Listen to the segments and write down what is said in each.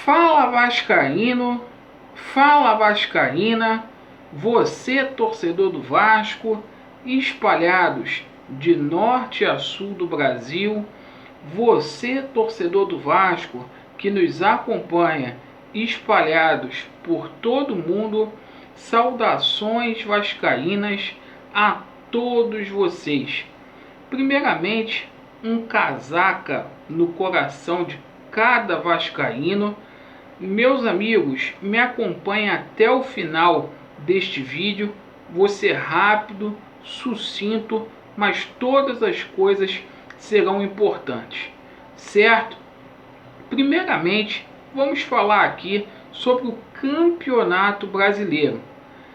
Fala Vascaíno, fala Vascaína, você torcedor do Vasco, espalhados de norte a sul do Brasil, você torcedor do Vasco que nos acompanha espalhados por todo o mundo, saudações vascaínas a todos vocês. Primeiramente, um casaca no coração de cada vascaíno. Meus amigos, me acompanhem até o final deste vídeo. Vou ser rápido, sucinto, mas todas as coisas serão importantes, certo? Primeiramente, vamos falar aqui sobre o Campeonato Brasileiro.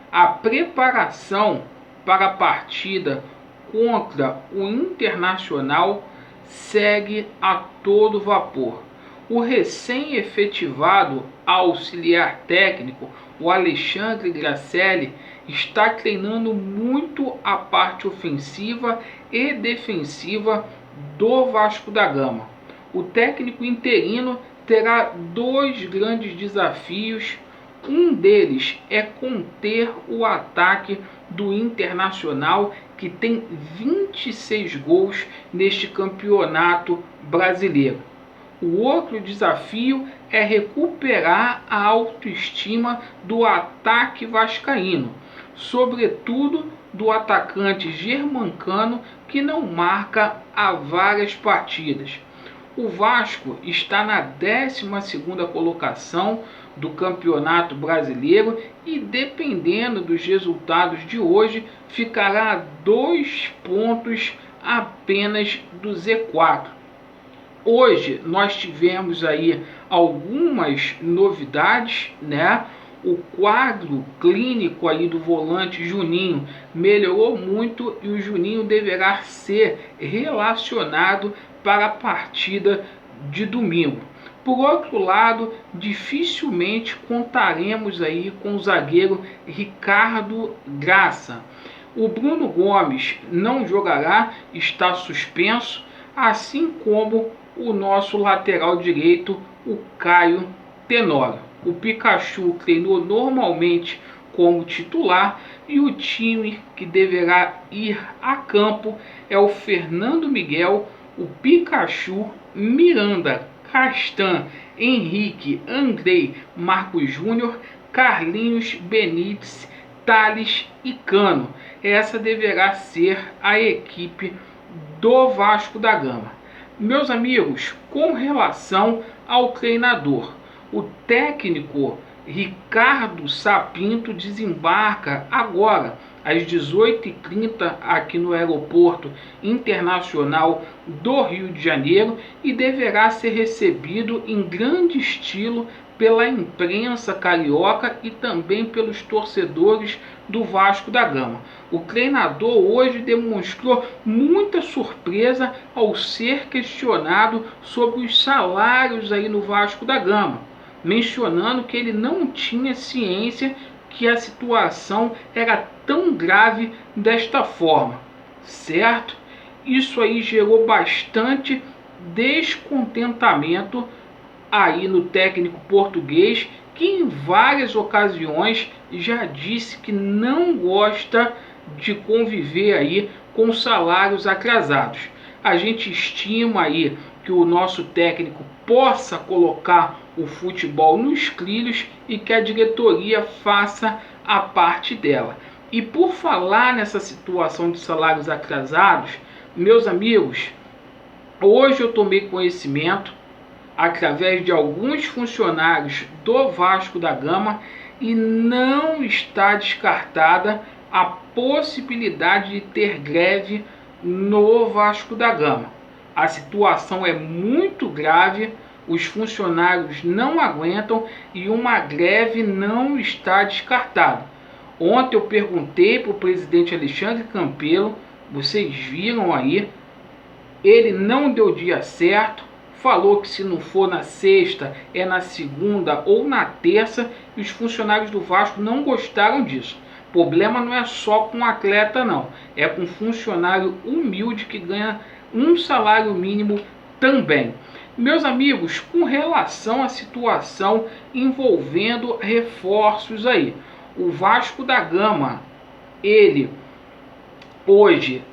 A preparação para a partida contra o Internacional segue a todo vapor. O recém-efetivado auxiliar técnico, o Alexandre Gracelli, está treinando muito a parte ofensiva e defensiva do Vasco da Gama. O técnico interino terá dois grandes desafios. Um deles é conter o ataque do Internacional, que tem 26 gols neste campeonato brasileiro. O outro desafio é recuperar a autoestima do ataque vascaíno, sobretudo do atacante Germancano, que não marca há várias partidas. O Vasco está na 12ª colocação do Campeonato Brasileiro e, dependendo dos resultados de hoje, ficará a 2 pontos apenas do Z4. Hoje nós tivemos aí algumas novidades, né? O quadro clínico aí do volante Juninho melhorou muito e o Juninho deverá ser relacionado para a partida de domingo. Por outro lado, dificilmente contaremos aí com o zagueiro Ricardo Graça. O Bruno Gomes não jogará, está suspenso, assim como o nosso lateral direito, o Caio Tenório. O Pikachu treinou normalmente como titular e o time que deverá ir a campo é o Fernando Miguel, o Pikachu, Miranda, Castan, Henrique, Andrei, Marcos Júnior, Carlinhos, Benítez, Thales e Cano. Essa deverá ser a equipe do Vasco da Gama. Meus amigos, com relação ao treinador, o técnico Ricardo Sapinto desembarca agora às 18h30 aqui no Aeroporto Internacional do Rio de Janeiro e deverá ser recebido em grande estilo pela imprensa carioca e também pelos torcedores do Vasco da Gama. O treinador hoje demonstrou muita surpresa ao ser questionado sobre os salários aí no Vasco da Gama, mencionando que ele não tinha ciência que a situação era tão grave desta forma, certo? Isso aí gerou bastante descontentamento aí no técnico português, que em várias ocasiões já disse que não gosta de conviver aí com salários atrasados. A gente estima aí que o nosso técnico possa colocar o futebol nos trilhos e que a diretoria faça a parte dela. E por falar nessa situação de salários atrasados, meus amigos, hoje eu tomei conhecimento através de alguns funcionários do Vasco da Gama e não está descartada a possibilidade de ter greve no Vasco da Gama. A situação é muito grave, os funcionários não aguentam e uma greve não está descartada. Ontem eu perguntei para o presidente Alexandre Campelo, vocês viram aí, ele não deu dia certo, falou que se não for na sexta, é na segunda ou na terça, e os funcionários do Vasco não gostaram disso. O problema não é só com o atleta não, é com funcionário humilde que ganha um salário mínimo também. Meus amigos, com relação à situação envolvendo reforços aí, o Vasco da Gama, ele hoje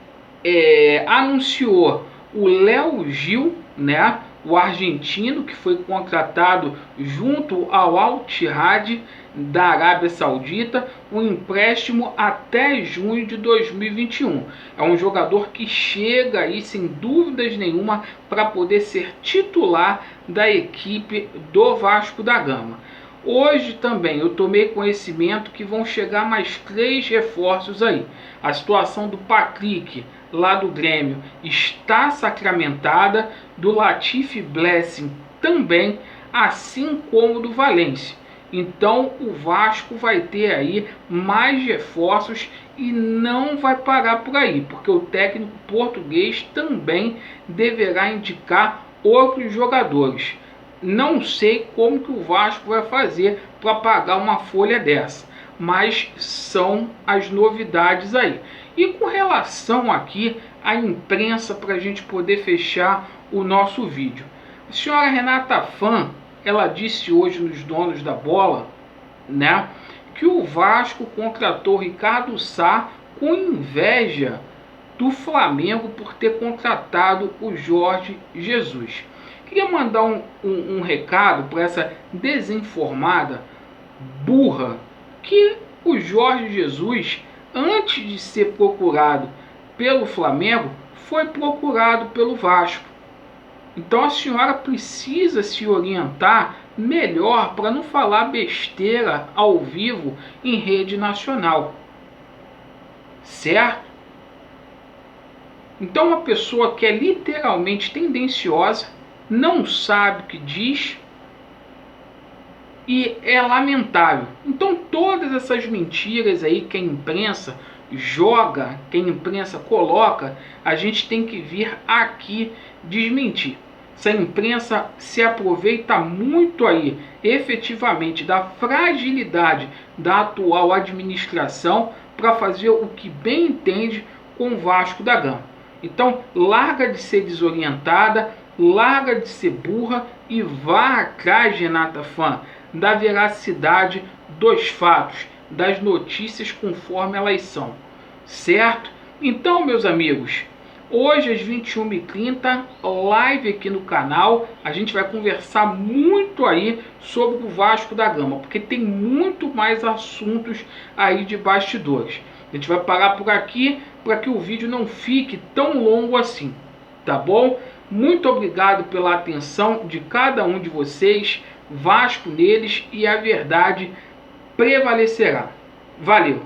anunciou o Léo Gil, né, o argentino que foi contratado junto ao Al Ittihad da Arábia Saudita, um empréstimo até junho de 2021. É um jogador que chega aí sem dúvidas nenhuma para poder ser titular da equipe do Vasco da Gama. Hoje também eu tomei conhecimento que vão chegar mais 3 reforços aí. A situação do Patrick, lá do Grêmio, está sacramentada, do Latif Blessing também, assim como do Valência. Então o Vasco vai ter aí mais reforços e não vai parar por aí, porque o técnico português também deverá indicar outros jogadores. Não sei como que o Vasco vai fazer para pagar uma folha dessa, mas são as novidades aí. E com relação aqui à imprensa, para a gente poder fechar o nosso vídeo, a senhora Renata Fã, ela disse hoje nos Donos da Bola, né, que o Vasco contratou Ricardo Sá com inveja do Flamengo por ter contratado o Jorge Jesus. Queria mandar um recado para essa desinformada, burra, que o Jorge Jesus, antes de ser procurado pelo Flamengo, foi procurado pelo Vasco. Então a senhora precisa se orientar melhor para não falar besteira ao vivo em rede nacional. Certo? Então uma pessoa que é literalmente tendenciosa, não sabe o que diz e é lamentável. Então todas essas mentiras aí que a imprensa joga, que a imprensa coloca, a gente tem que vir aqui desmentir. Essa imprensa se aproveita muito aí, efetivamente, da fragilidade da atual administração para fazer o que bem entende com o Vasco da Gama. Então larga de ser desorientada, larga de ser burra e vá atrás, Renata Fã, da veracidade dos fatos, das notícias conforme elas são, certo? Então, meus amigos, hoje às 21h30, live aqui no canal, a gente vai conversar muito aí sobre o Vasco da Gama, porque tem muito mais assuntos aí de bastidores. A gente vai parar por aqui para que o vídeo não fique tão longo assim, tá bom? Muito obrigado pela atenção de cada um de vocês. Vasco neles e a verdade prevalecerá. Valeu!